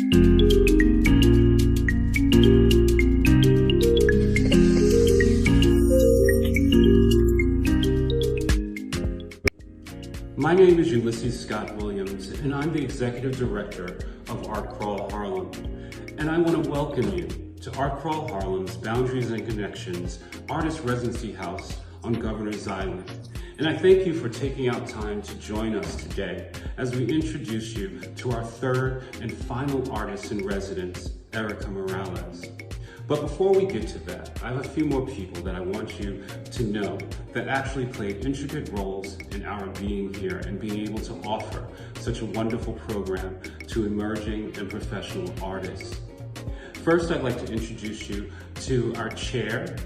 My name is Ulysses Scott Williams, and I'm the Executive Director of ArtCrawl Harlem. And I want to welcome you to ArtCrawl Harlem's Boundaries and Connections Artist Residency House on Governor's Island. And I thank you for taking out time to join us today as we introduce you to our third and final artist in residence, Erica Morales. But before we get to that, I have a few more people that I want you to know that actually played intricate roles in our being here and being able to offer such a wonderful program to emerging and professional artists. First, I'd like to introduce you to our chair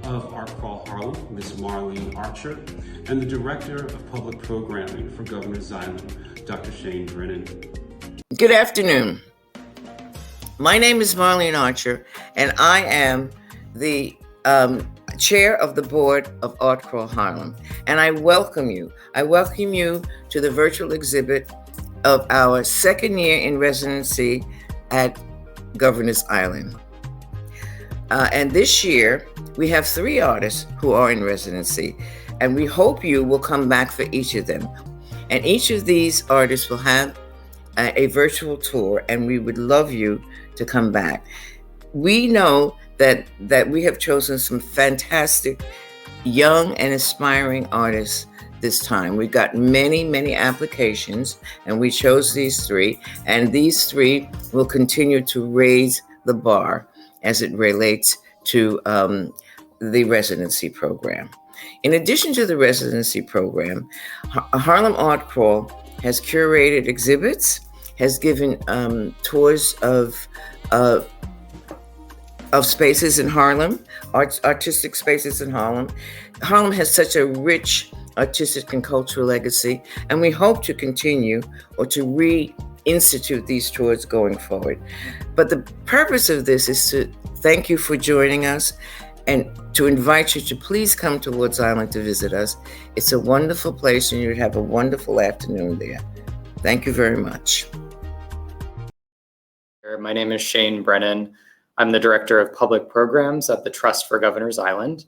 of ArtCrawl Harlem, Ms. Marlene Archer, and the Director of Public Programming for Governor's Island, Dr. Shane Brennan. Good afternoon. My name is Marlene Archer, and I am the chair of the board of ArtCrawl Harlem. And I welcome you. I welcome you to the virtual exhibit of our second year in residency at Governor's Island. And this year, we have 3 artists who are in residency, and we hope you will come back for each of them. And each of these artists will have a virtual tour, and we would love you to come back. We know that we have chosen some fantastic young and aspiring artists this time. We've got many applications, and we chose these 3, and these 3 will continue to raise the bar as it relates to the residency program. In addition to the residency program, Harlem ArtCrawl has curated exhibits, has given tours of spaces in Harlem, artistic spaces in Harlem. Harlem has such a rich artistic and cultural legacy, and we hope to continue or to reinstitute these tours going forward. But the purpose of this is to thank you for joining us and to invite you to please come to Woods Island to visit us. It's a wonderful place, and you'd have a wonderful afternoon there. Thank you very much. My name is Shane Brennan. I'm the Director of Public Programs at the Trust for Governor's Island.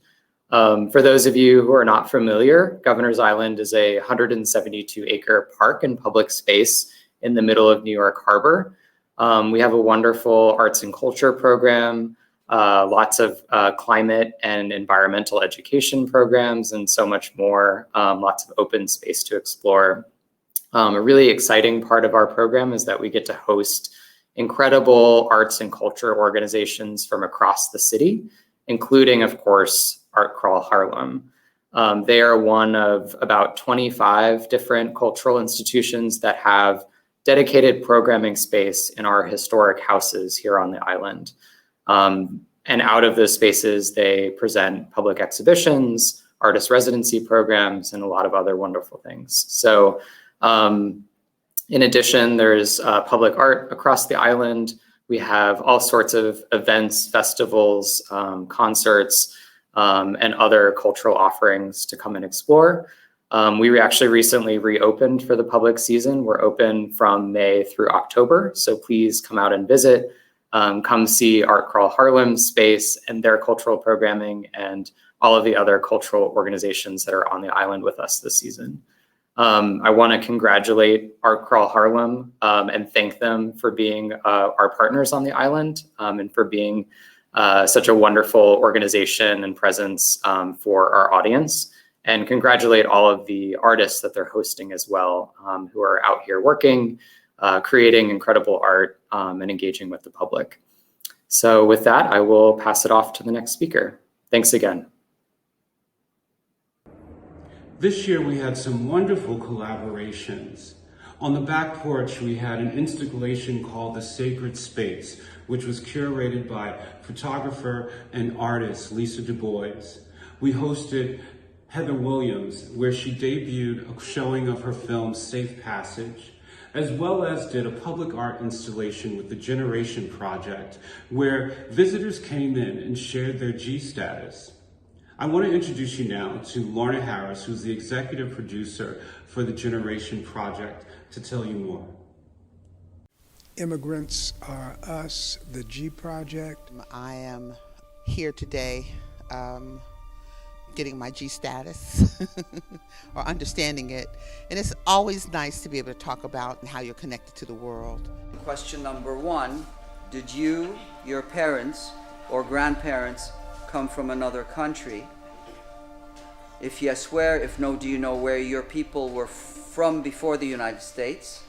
For those of you who are not familiar, Governor's Island is a 172-acre park and public space in the middle of New York Harbor. We have a wonderful arts and culture program, lots of climate and environmental education programs, and so much more, lots of open space to explore. A really exciting part of our program is that we get to host incredible arts and culture organizations from across the city, including, of course, ArtCrawl Harlem. They are one of about 25 different cultural institutions that have dedicated programming space in our historic houses here on the island. And out of those spaces, they present public exhibitions, artist residency programs, and a lot of other wonderful things. So, in addition, there's public art across the island. We have all sorts of events, festivals, concerts, and other cultural offerings to come and explore. We actually recently reopened for the public season. We're open from May through October, so please come out and visit. Come see ArtCrawl Harlem space and their cultural programming and all of the other cultural organizations that are on the island with us this season. I want to congratulate ArtCrawl Harlem and thank them for being our partners on the island and for being such a wonderful organization and presence for our audience. And congratulate all of the artists that they're hosting as well, who are out here working, creating incredible art and engaging with the public. So with that, I will pass it off to the next speaker. Thanks again. This year we had some wonderful collaborations. On the back porch, we had an installation called The Sacred Space, which was curated by photographer and artist Lisa Du Bois. We hosted Heather Williams, where she debuted a showing of her film Safe Passage, as well as did a public art installation with the Generation Project, where visitors came in and shared their G status. I want to introduce you now to Lorna Harris, who's the executive producer for the Generation Project, to tell you more. Immigrants Are Us, the G Project. I am here today getting my G status or understanding it. And it's always nice to be able to talk about how you're connected to the world. Question number one, did you, your parents, or grandparents come from another country? If yes, where? If no, do you know where your people were from before the United States?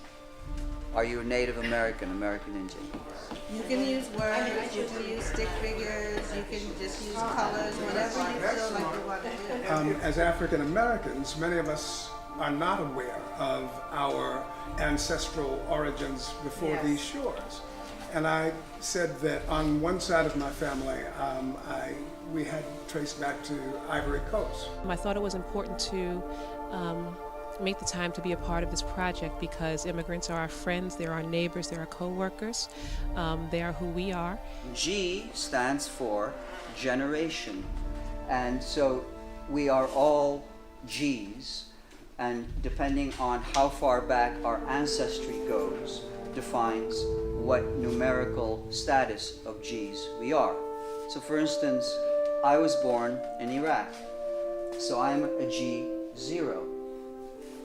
Are you a Native American, American Indian? You can use words, you can use stick figures, you can just use colors, whatever you feel like you want to do. As African Americans, many of us are not aware of our ancestral origins before these shores. And I said that on one side of my family, we had traced back to Ivory Coast. I thought it was important to make the time to be a part of this project because immigrants are our friends, they're our neighbors, they're our co-workers, they are who we are. G stands for generation. And so we are all Gs, and depending on how far back our ancestry goes, defines what numerical status of Gs we are. So for instance, I was born in Iraq, so I'm a G0.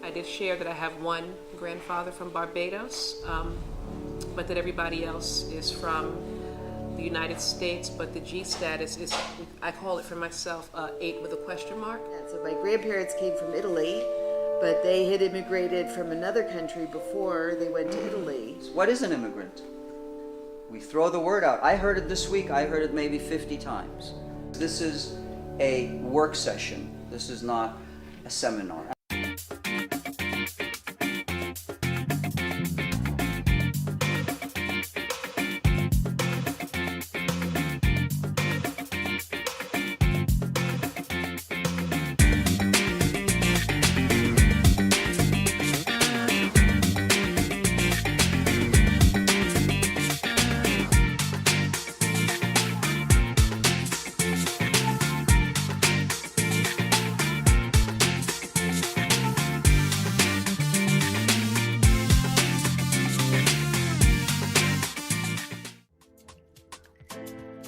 I did share that I have one grandfather from Barbados, but that everybody else is from the United States, but the G status is, I call it for myself, 8 with a question mark. So my grandparents came from Italy, but they had immigrated from another country before they went to Italy. What is an immigrant? We throw the word out. I heard it this week, I heard it maybe 50 times. This is a work session. This is not a seminar.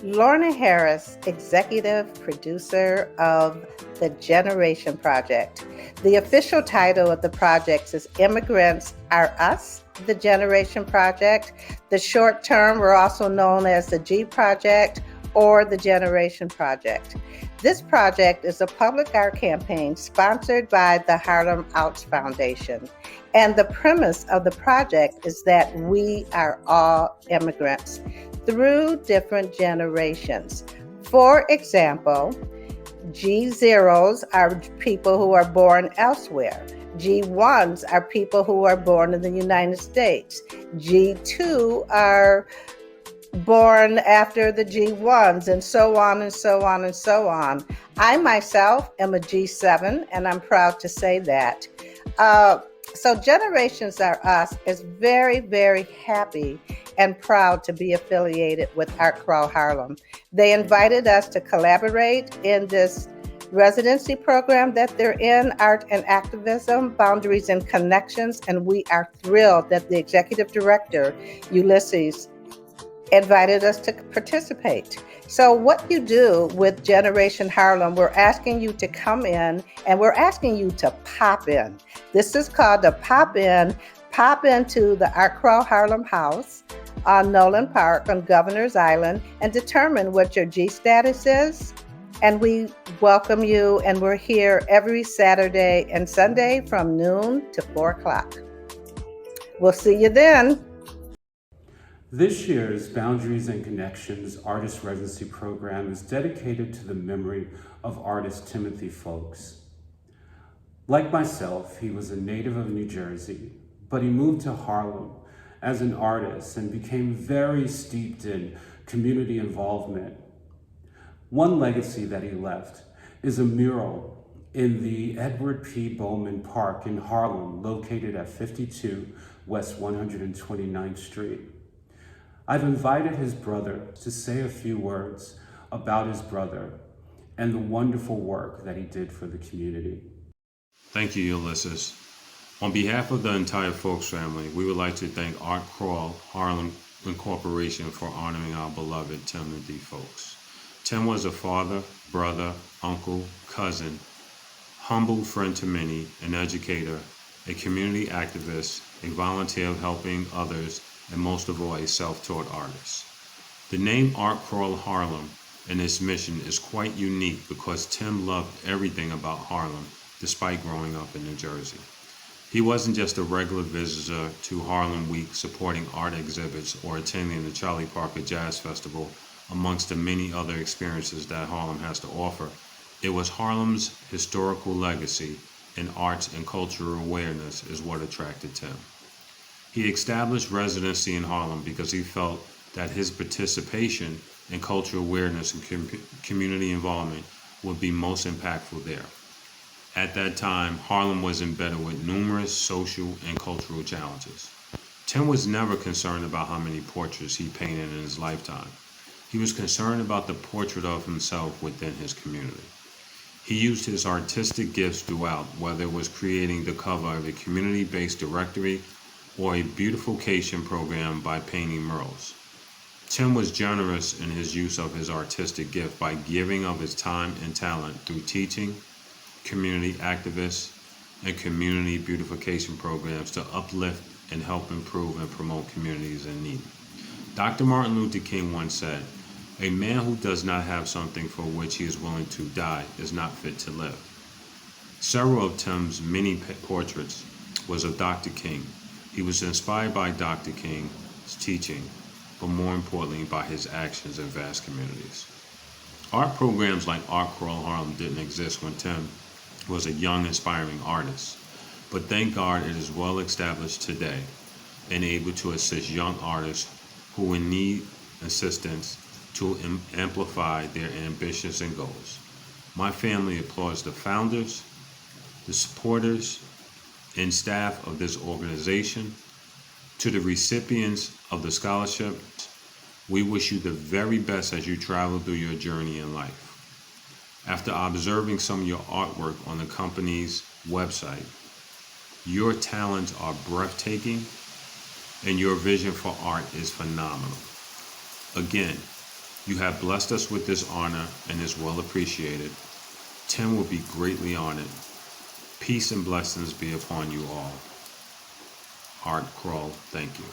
Lorna Harris, executive producer of the Generation Project. The official title of the project is Immigrants Are Us, the Generation Project. The short term were also known as the G Project or the Generation Project. This project is a public art campaign sponsored by the Harlem Arts Foundation. And the premise of the project is that we are all immigrants through different generations. For example, G0s are people who are born elsewhere. G1s are people who are born in the United States. G2 are born after the G1s, and so on and so on and so on. I myself am a G7, and I'm proud to say that. So Generations Are Us is very, very happy and proud to be affiliated with ArtCrawl Harlem. They invited us to collaborate in this residency program that they're in, Art and Activism, Boundaries and Connections, and we are thrilled that the executive director, Ulysses, invited us to participate. So what you do with Generation Harlem, we're asking you to come in and we're asking you to pop in. This is called the pop in. Pop into the ArtCrawl Harlem House on Nolan Park on Governor's Island and determine what your G status is. And we welcome you, and we're here every Saturday and Sunday from noon to 4 o'clock. We'll see you then. This year's Boundaries and Connections Artist Residency Program is dedicated to the memory of artist Timothy Folks. Like myself, he was a native of New Jersey, but he moved to Harlem as an artist and became very steeped in community involvement. One legacy that he left is a mural in the Edward P. Bowman Park in Harlem, located at 52 West 129th Street. I've invited his brother to say a few words about his brother and the wonderful work that he did for the community. Thank you, Ulysses. On behalf of the entire Folks family, we would like to thank ArtCrawl Harlem Incorporation for honoring our beloved Tim and Dee Folks. Tim was a father, brother, uncle, cousin, humble friend to many, an educator, a community activist, a volunteer helping others, and most of all, a self-taught artist. The name ArtCrawl Harlem and its mission is quite unique because Tim loved everything about Harlem, despite growing up in New Jersey. He wasn't just a regular visitor to Harlem Week supporting art exhibits or attending the Charlie Parker Jazz Festival, amongst the many other experiences that Harlem has to offer. It was Harlem's historical legacy in arts and cultural awareness is what attracted Tim. He established residency in Harlem because he felt that his participation in cultural awareness and community involvement would be most impactful there. At that time, Harlem was embedded with numerous social and cultural challenges. Tim was never concerned about how many portraits he painted in his lifetime. He was concerned about the portrait of himself within his community. He used his artistic gifts throughout, whether it was creating the cover of a community-based directory or a beautification program by painting murals. Tim was generous in his use of his artistic gift by giving of his time and talent through teaching, community activists, and community beautification programs to uplift and help improve and promote communities in need. Dr. Martin Luther King once said, "A man who does not have something for which he is willing to die is not fit to live." Several of Tim's many portraits was of Dr. King. He was inspired by Dr. King's teaching, but more importantly by his actions in vast communities. Art programs like ArtCrawl Harlem didn't exist when Tim was a young, inspiring artist, but thank God it is well established today and able to assist young artists who need assistance to amplify their ambitions and goals. My family applauds the founders, the supporters, and staff of this organization. To the recipients of the scholarship, we wish you the very best as you travel through your journey in life. After observing some of your artwork on the company's website, your talents are breathtaking and your vision for art is phenomenal. Again, you have blessed us with this honor and is well appreciated. Tim will be greatly honored. Peace and blessings be upon you all. ArtCrawl, thank you.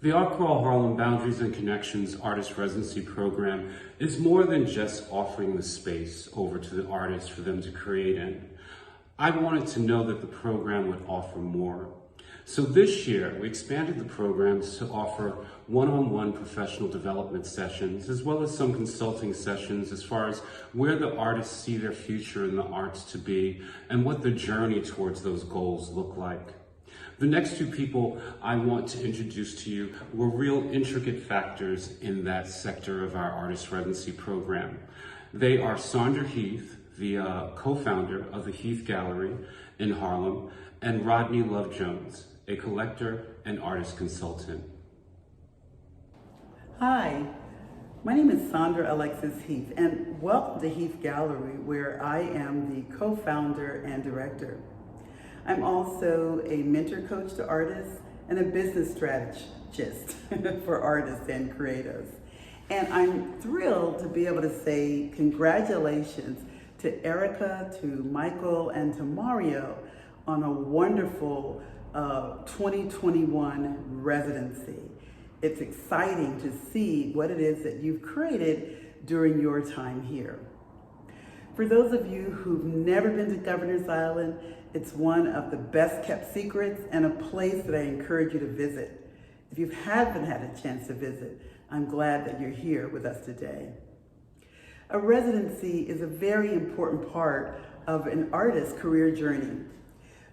The ArtCrawl Harlem Boundaries and Connections Artist Residency Program is more than just offering the space over to the artists for them to create in. I wanted to know that the program would offer more. So this year, we expanded the programs to offer one-on-one professional development sessions, as well as some consulting sessions as far as where the artists see their future in the arts to be and what the journey towards those goals look like. The next two people I want to introduce to you were real intricate factors in that sector of our artist residency program. They are Sandra Heath, the co-founder of the Heath Gallery in Harlem, and Rodney Love Jones, a collector and artist consultant. Hi, my name is Sandra Alexis Heath, and welcome to Heath Gallery, where I am the co-founder and director. I'm also a mentor coach to artists and a business strategist for artists and creatives. And I'm thrilled to be able to say congratulations to Erica, to Michael, and to Mario on a wonderful 2021 residency. It's exciting to see what it is that you've created during your time here. For those of you who've never been to Governor's Island, it's one of the best kept secrets and a place that I encourage you to visit. If you haven't had a chance to visit, I'm glad that you're here with us today. A residency is a very important part of an artist's career journey.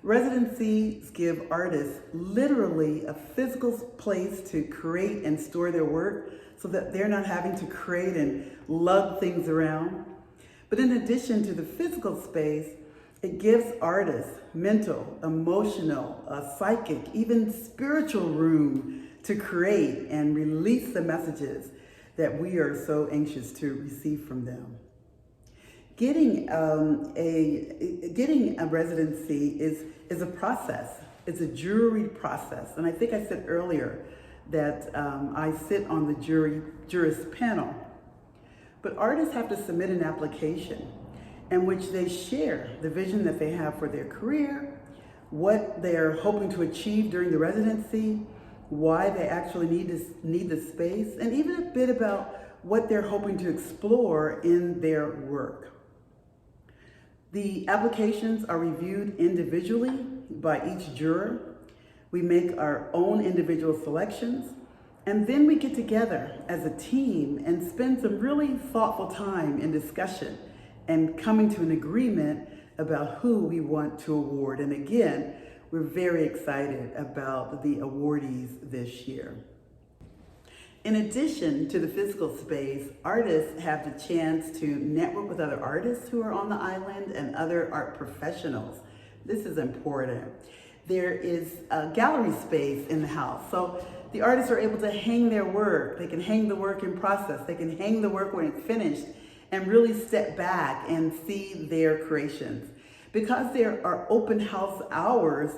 Residencies give artists literally a physical place to create and store their work so that they're not having to create and lug things around. But in addition to the physical space, it gives artists mental, emotional, psychic, even spiritual room to create and release the messages that we are so anxious to receive from them. Getting a residency is a process. It's a juried process. And I think I said earlier that I sit on the jurist panel. But artists have to submit an application in which they share the vision that they have for their career, what they're hoping to achieve during the residency, why they actually need the space, and even a bit about what they're hoping to explore in their work. The applications are reviewed individually by each juror. We make our own individual selections, and then we get together as a team and spend some really thoughtful time in discussion and coming to an agreement about who we want to award. And again, we're very excited about the awardees this year. In addition to the physical space, artists have the chance to network with other artists who are on the island and other art professionals. This is important. There is a gallery space in the house, so the artists are able to hang their work. They can hang the work in process. They can hang the work when it's finished and really step back and see their creations. Because there are open house hours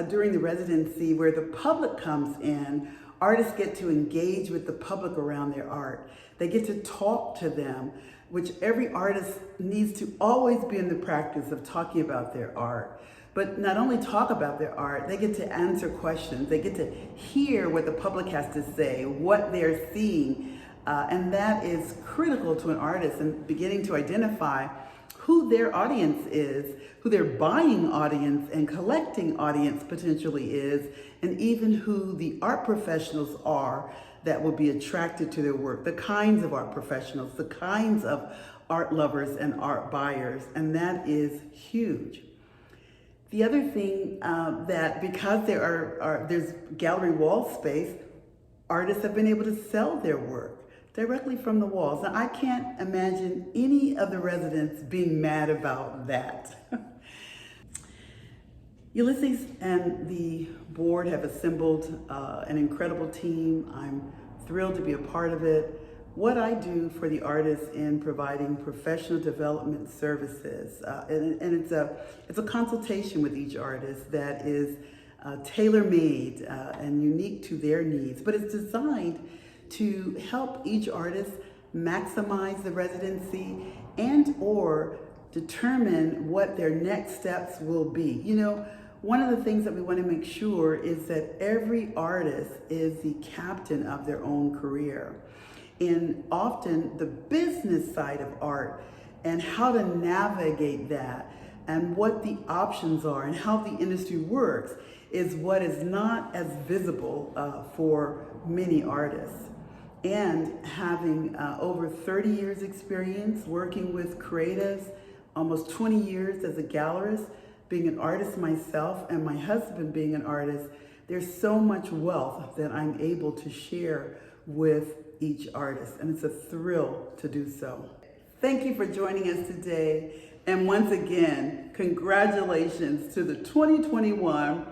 during the residency where the public comes in, artists get to engage with the public around their art. They get to talk to them, which every artist needs to always be in the practice of talking about their art. But not only talk about their art, they get to answer questions. They get to hear what the public has to say, what they're seeing. And that is critical to an artist and beginning to identify who their audience is, who their buying audience and collecting audience potentially is, and even who the art professionals are that will be attracted to their work, the kinds of art professionals, the kinds of art lovers and art buyers, and that is huge. The other thing that because there's gallery wall space, artists have been able to sell their work directly from the walls. Now, I can't imagine any of the residents being mad about that. Ulysses and the board have assembled an incredible team. I'm thrilled to be a part of it. What I do for the artists in providing professional development services, and it's a consultation with each artist that is tailor-made and unique to their needs, but it's designed to help each artist maximize the residency and or determine what their next steps will be. You know, one of the things that we want to make sure is that every artist is the captain of their own career. And often the business side of art and how to navigate that and what the options are and how the industry works is what is not as visible for many artists. And having over 30 years experience working with creatives, almost 20 years as a gallerist, being an artist myself and my husband being an artist, there's so much wealth that I'm able to share with each artist, and it's a thrill to do so. Thank you for joining us today, and once again, congratulations to the 2021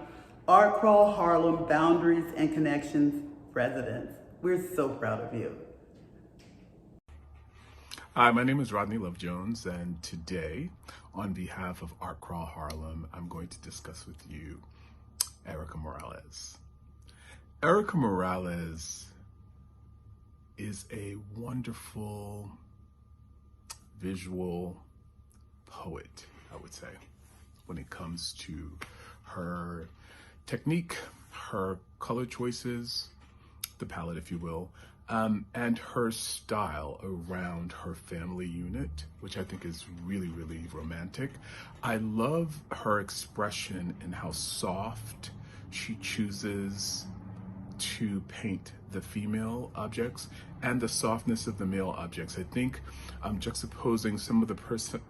ArtCrawl Harlem Boundaries and Connections residents. We're so proud of you. Hi, my name is Rodney Love Jones, and today, on behalf of ArtCrawl Harlem, I'm going to discuss with you Erica Morales. Erica Morales is a wonderful visual poet, I would say, when it comes to her technique, her color choices, the palette, if you will, and her style around her family unit, which I think is really, really romantic. I love her expression and how soft she chooses to paint the female objects and the softness of the male objects. I think juxtaposing some of the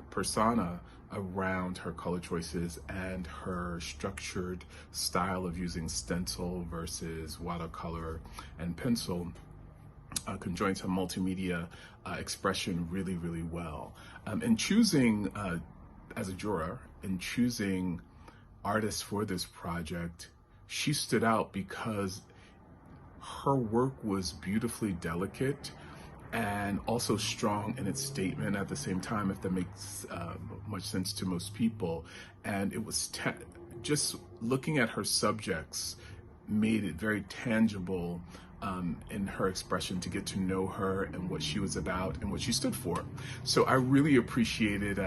persona around her color choices and her structured style of using stencil versus watercolor and pencil conjoins her multimedia expression really, really well. And choosing, as a juror, and choosing artists for this project, she stood out because her work was beautifully delicate and also strong in its statement at the same time, if that makes much sense to most people. And it was just looking at her subjects made it very tangible in her expression, to get to know her and what she was about and what she stood for. So I really appreciated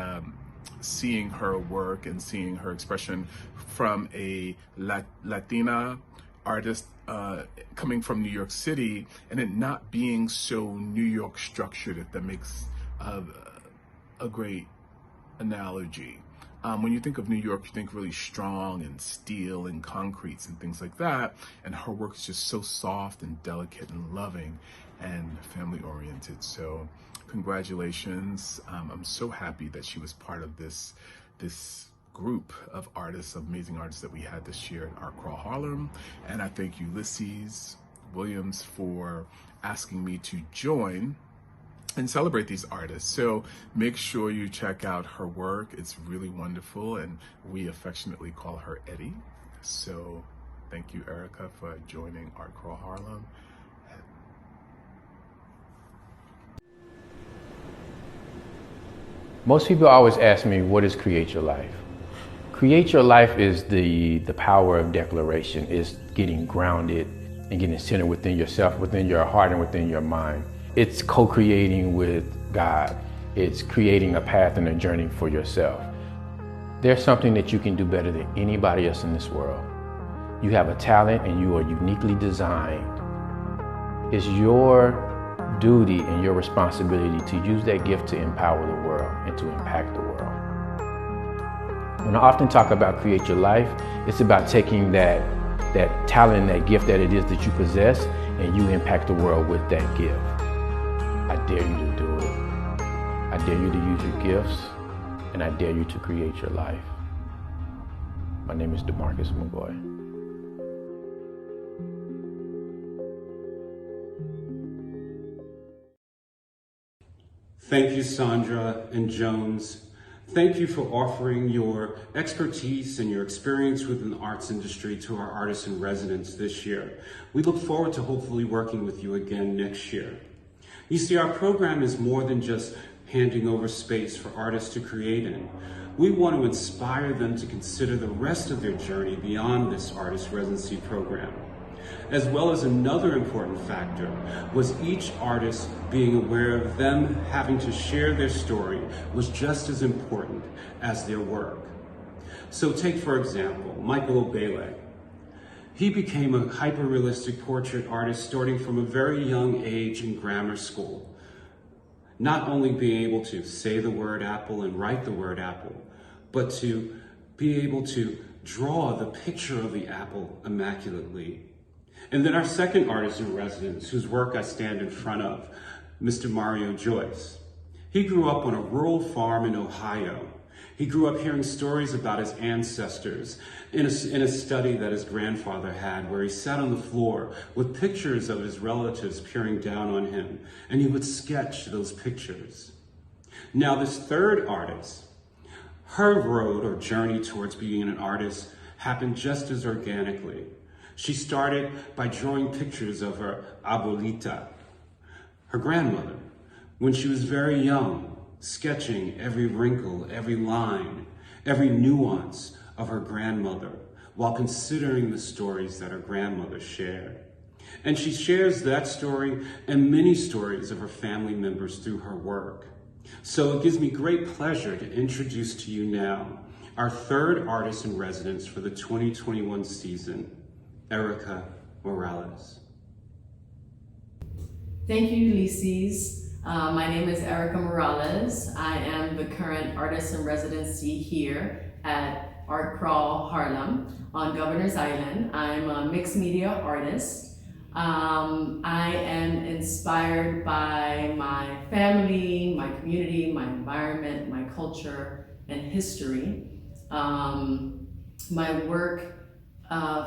seeing her work and seeing her expression from a Latina artist coming from New York City, and it not being so New York structured, if that makes a great analogy. When you think of New York, you think really strong and steel and concretes and things like that. And her work is just so soft and delicate and loving and family oriented. So congratulations. I'm so happy that she was part of this group of artists, amazing artists that we had this year at ArtCrawl Harlem. And I thank Ulysses Williams for asking me to join and celebrate these artists. So make sure you check out her work. It's really wonderful, and we affectionately call her Eddie. So thank you, Erica, for joining ArtCrawl Harlem. Most people always ask me, what is Create Your Life? Create Your Life is the power of declaration, is getting grounded and getting centered within yourself, within your heart, and within your mind. It's co-creating with God. It's creating a path and a journey for yourself. There's something that you can do better than anybody else in this world. You have a talent and you are uniquely designed. It's your duty and your responsibility to use that gift to empower the world and to impact the world. When I often talk about Create Your Life, it's about taking that talent, that gift that it is that you possess, and you impact the world with that gift. I dare you to do it. I dare you to use your gifts, and I dare you to create your life. My name is DeMarcus McGoy. Thank you, Sandra and Jones. Thank you for offering your expertise and your experience within the arts industry to our artists in residence this year. We look forward to hopefully working with you again next year. You see, our program is more than just handing over space for artists to create in. We want to inspire them to consider the rest of their journey beyond this artist residency program. As well as another important factor was each artist being aware of them having to share their story was just as important as their work. So take, for example, Michael Abuela. He became a hyper-realistic portrait artist starting from a very young age in grammar school. Not only being able to say the word apple and write the word apple, but to be able to draw the picture of the apple immaculately. And then our second artist in residence, whose work I stand in front of, Mr. Mario Joyce. He grew up on a rural farm in Ohio. He grew up hearing stories about his ancestors in a study that his grandfather had, where he sat on the floor with pictures of his relatives peering down on him, and he would sketch those pictures. Now, this third artist, her road or journey towards being an artist happened just as organically. She started by drawing pictures of her abuelita, her grandmother, when she was very young, sketching every wrinkle, every line, every nuance of her grandmother, while considering the stories that her grandmother shared. And she shares that story and many stories of her family members through her work. So it gives me great pleasure to introduce to you now our third artist in residence for the 2021 season, Erica Morales. Thank you, Ulysses. My name is Erica Morales. I am the current artist in residency here at ArtCrawl Harlem on Governor's Island. I'm a mixed media artist. I am inspired by my family, my community, my environment, my culture, and history. My work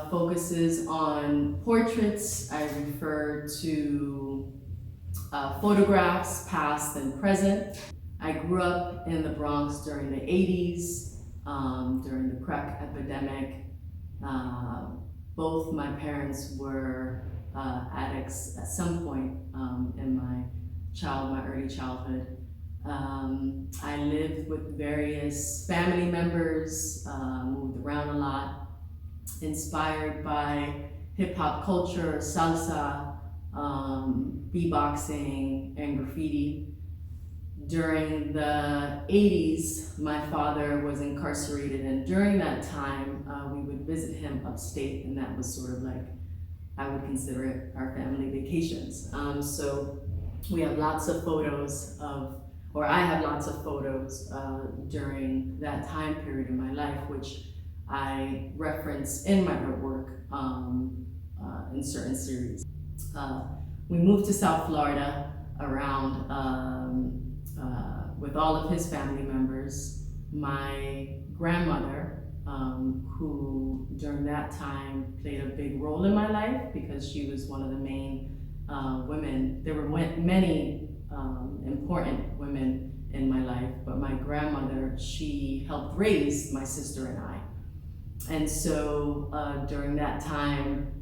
focuses on portraits. I refer to photographs, past and present. I grew up in the Bronx during the 80s, during the crack epidemic. Both my parents were addicts at some point in my my early childhood. I lived with various family members, moved around a lot, inspired by hip hop culture, salsa, beatboxing, and graffiti. During the 80s, my father was incarcerated, and during that time, we would visit him upstate, and that was sort of like, I would consider it our family vacations. So we have lots of photos of, or I have lots of photos during that time period in my life, which I reference in my artwork in certain series. We moved to South Florida around with all of his family members. My grandmother, who during that time played a big role in my life because she was one of the main women. There were many important women in my life, but my grandmother, she helped raise my sister and I. And so during that time,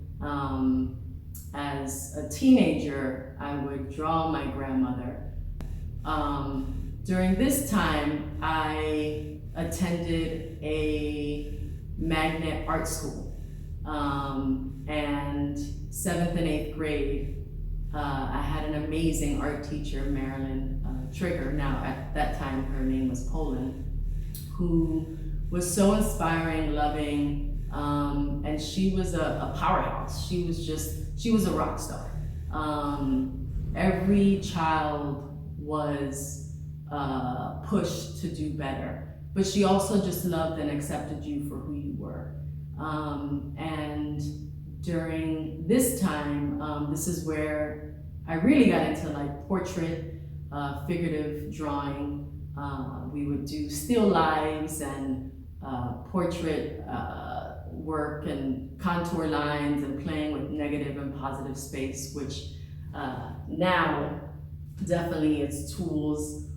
as a teenager, I would draw my grandmother. During this time, I attended a magnet art school. And 7th and 8th grade, I had an amazing art teacher, Marilyn Trigger. Now, at that time, her name was Poland, who was so inspiring, loving, and she was a powerhouse. She was a rock star. Every child was pushed to do better, but she also just loved and accepted you for who you were. And during this time, this is where I really got into like portrait, figurative drawing. We would do still lives and portrait work and contour lines and playing with negative and positive space, which now definitely it's tools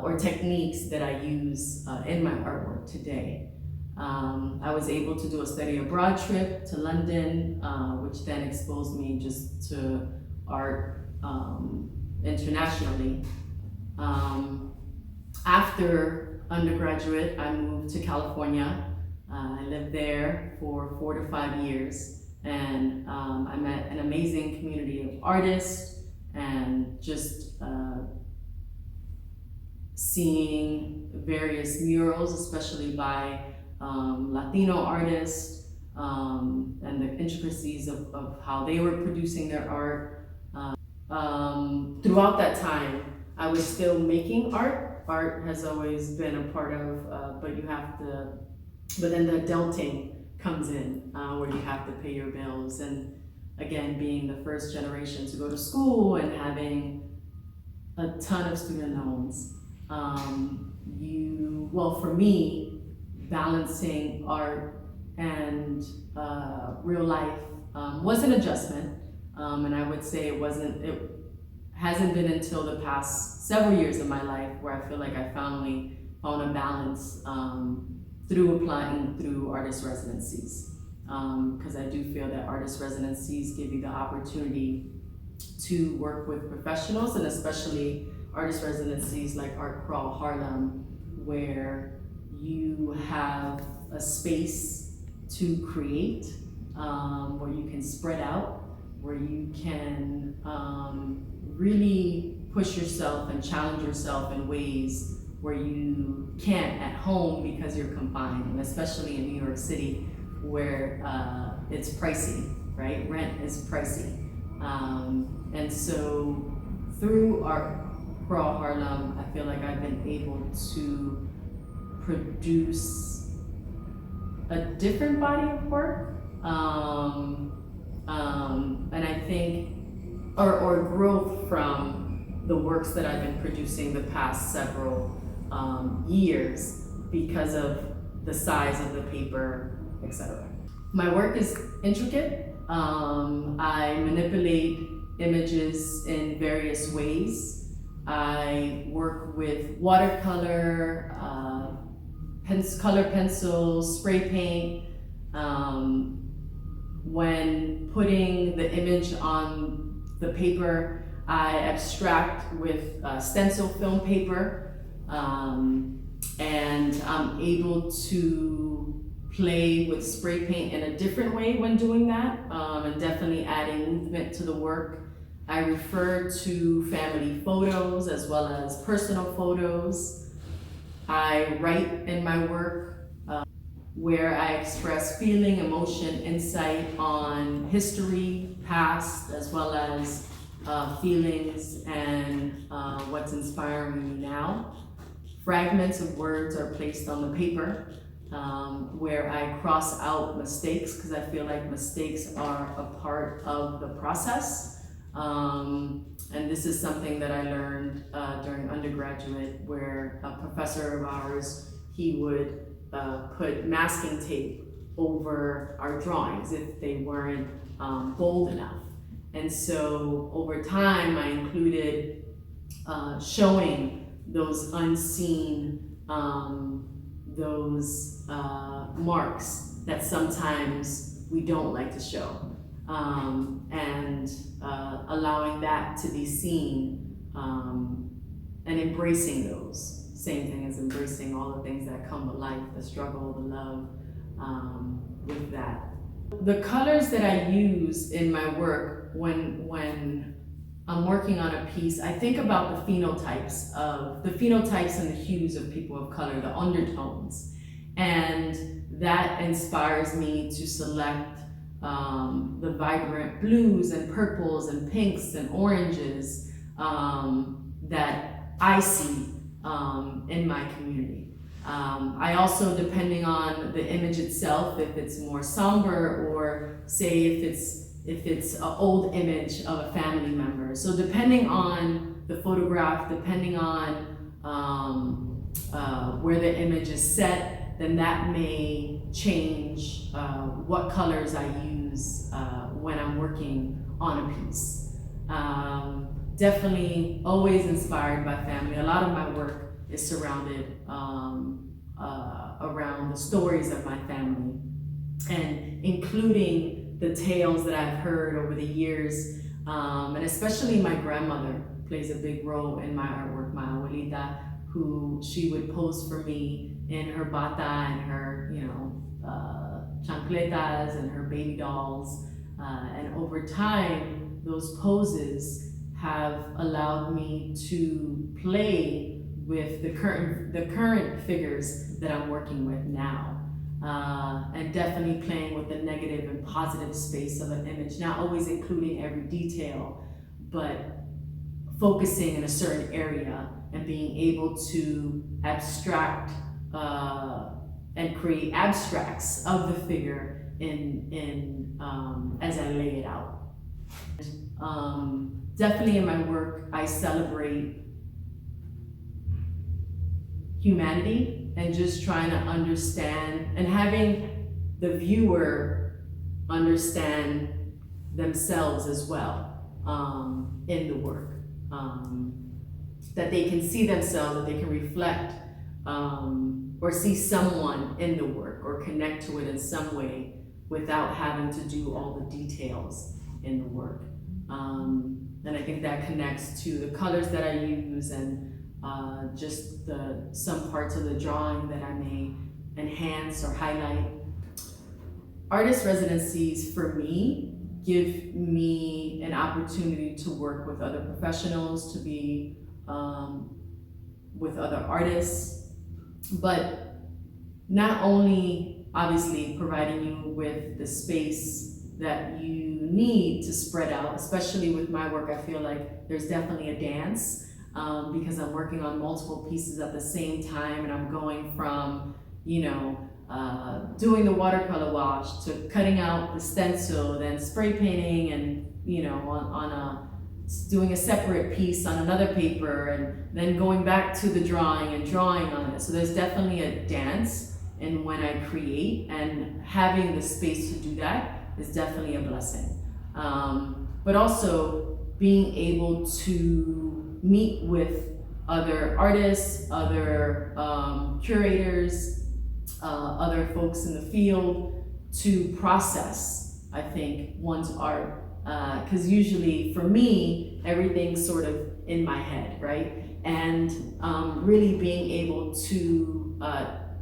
or techniques that I use in my artwork today. I was able to do a study abroad trip to London, which then exposed me just to art internationally. After undergraduate, I moved to California. I lived there for 4 to 5 years, and I met an amazing community of artists, and just seeing various murals, especially by Latino artists, and the intricacies of how they were producing their art. Throughout that time, I was still making art. Art has always been a part of, but then the adulting comes in, where you have to pay your bills. And again, being the first generation to go to school and having a ton of student loans, for me, balancing art and real life was an adjustment. And I would say it hasn't been until the past several years of my life where I feel like I finally found a balance through applying through artist residencies. Because I do feel that artist residencies give you the opportunity to work with professionals, and especially artist residencies like ArtCrawl Harlem, where you have a space to create, where you can spread out, where you can really push yourself and challenge yourself in ways where you can't at home because you're confined, and especially in New York City, where it's pricey, right? Rent is pricey. And so through ArtCrawl Harlem, I feel like I've been able to produce a different body of work, and I think, or growth from the works that I've been producing the past several years because of the size of the paper, etc. My work is intricate. I manipulate images in various ways. I work with watercolor, color pencils, spray paint. When putting the image on the paper, I abstract with stencil film paper, and I'm able to play with spray paint in a different way when doing that, and definitely adding movement to the work. I refer to family photos as well as personal photos. I write in my work where I express feeling, emotion, insight on history, past, as well as feelings and what's inspiring me now. Fragments of words are placed on the paper where I cross out mistakes, because I feel like mistakes are a part of the process. And this is something that I learned during undergraduate, where a professor of ours, he would put masking tape over our drawings if they weren't bold enough. And so over time, I included showing those unseen, those marks that sometimes we don't like to show. And allowing that to be seen, and embracing those. Same thing as embracing all the things that come with life, the struggle, the love, with that. The colors that I use in my work when I'm working on a piece, I think about the phenotypes and the hues of people of color, the undertones. And that inspires me to select the vibrant blues and purples and pinks and oranges that I see in my community. I also, depending on the image itself, if it's more somber, or say if it's an old image of a family member. So depending on the photograph, depending on where the image is set, then that may change what colors I use when I'm working on a piece. Definitely always inspired by family. A lot of my work is surrounded around the stories of my family, and including the tales that I've heard over the years, and especially my grandmother plays a big role in my artwork, my abuelita, who she would pose for me in her bata and her, chancletas and her baby dolls. And over time, those poses have allowed me to play with the current figures that I'm working with now. And definitely playing with the negative and positive space of an image, not always including every detail, but focusing in a certain area and being able to abstract and create abstracts of the figure in as I lay it out. Definitely in my work, I celebrate humanity and just trying to understand and having the viewer understand themselves as well in the work. That they can see themselves, that they can reflect or see someone in the work or connect to it in some way without having to do all the details in the work. And I think that connects to the colors that I use and just some parts of the drawing that I may enhance or highlight. Artist residencies for me give me an opportunity to work with other professionals, to be with other artists, but not only obviously providing you with the space that you need to spread out, especially with my work. I feel like there's definitely a dance because I'm working on multiple pieces at the same time, and I'm going from, doing the watercolor wash to cutting out the stencil, then spray painting, and doing a separate piece on another paper, and then going back to the drawing and drawing on it. So there's definitely a dance in when I create, and having the space to do that is definitely a blessing. But also being able to meet with other artists, other curators, other folks in the field to process, I think, one's art because usually for me, everything's sort of in my head, right? And really being able to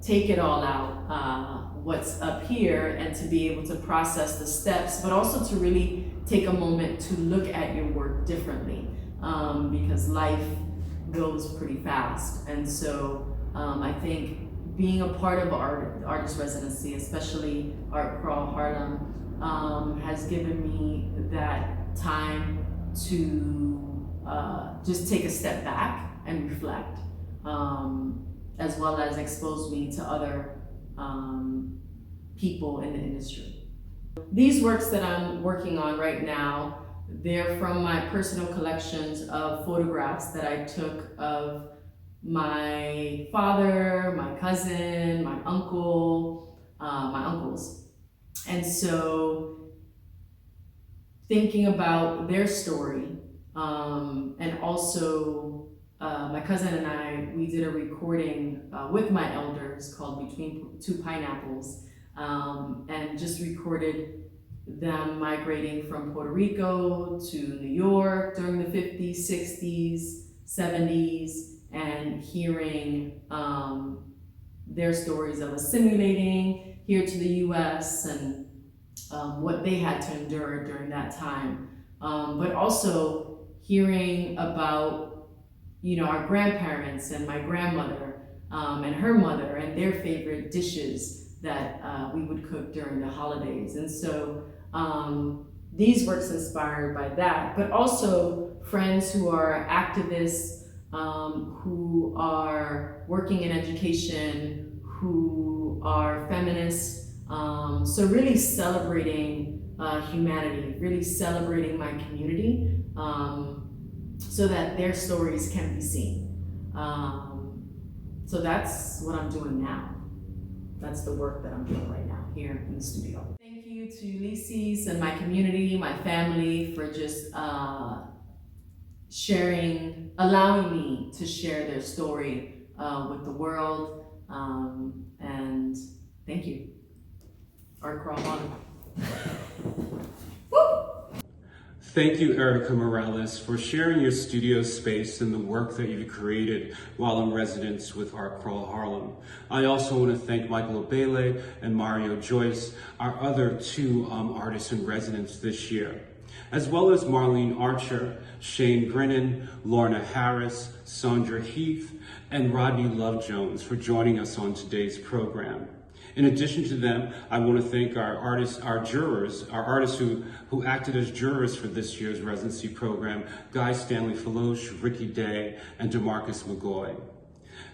take it all out, what's up here, and to be able to process the steps, but also to really take a moment to look at your work differently, because life goes pretty fast. And so I think being a part of artist residency, especially ArtCrawl Harlem, has given me that time to just take a step back and reflect, as well as expose me to other people in the industry. These works that I'm working on right now, they're from my personal collections of photographs that I took of my father, my cousin, my uncle, my uncles. And so thinking about their story, and also my cousin and I, we did a recording with my elders called Between Two Pineapples, and just recorded them migrating from Puerto Rico to New York during the 50s, 60s, 70s, and hearing their stories of assimilating here to the US and what they had to endure during that time. But also hearing about, you know, our grandparents and my grandmother and her mother and their favorite dishes that we would cook during the holidays. And so these works inspired by that, but also friends who are activists, who are working in education, who are feminists. So really celebrating humanity, really celebrating my community, so that their stories can be seen. So that's what I'm doing now. That's the work that I'm doing right now here in the studio. Thank you to Lisis and my community, my family, for just sharing, allowing me to share their story with the world. And thank you. ArtCrawl Harlem. Thank you, Erica Morales, for sharing your studio space and the work that you've created while in residence with ArtCrawl Harlem. I also want to thank Michael Abuela and Mario Joyce, our other two artists in residence this year, as well as Marlene Archer, Shane Brennan, Lorna Harris, Sandra Heath, and Rodney Love Jones for joining us on today's program. In addition to them, I want to thank our artists, our artists who acted as jurors for this year's residency program, Guy Stanley Feloche, Ricky Day, and DeMarcus McGoy.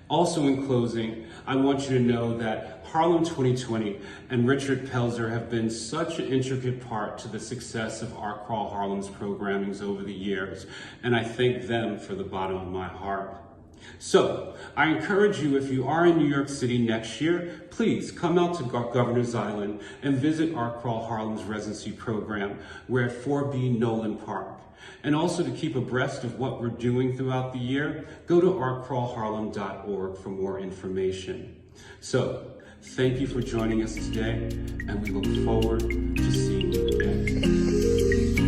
Also in closing, I want you to know that Harlem 2020 and Richard Pelzer have been such an intricate part to the success of ArtCrawl Harlem's programmings over the years, and I thank them for the bottom of my heart. So, I encourage you, if you are in New York City next year, please come out to Governor's Island and visit ArtCrawl Harlem's residency program. We're at 4B Nolan Park. And also to keep abreast of what we're doing throughout the year, go to artcrawlharlem.org for more information. So, thank you for joining us today, and we look forward to seeing you again.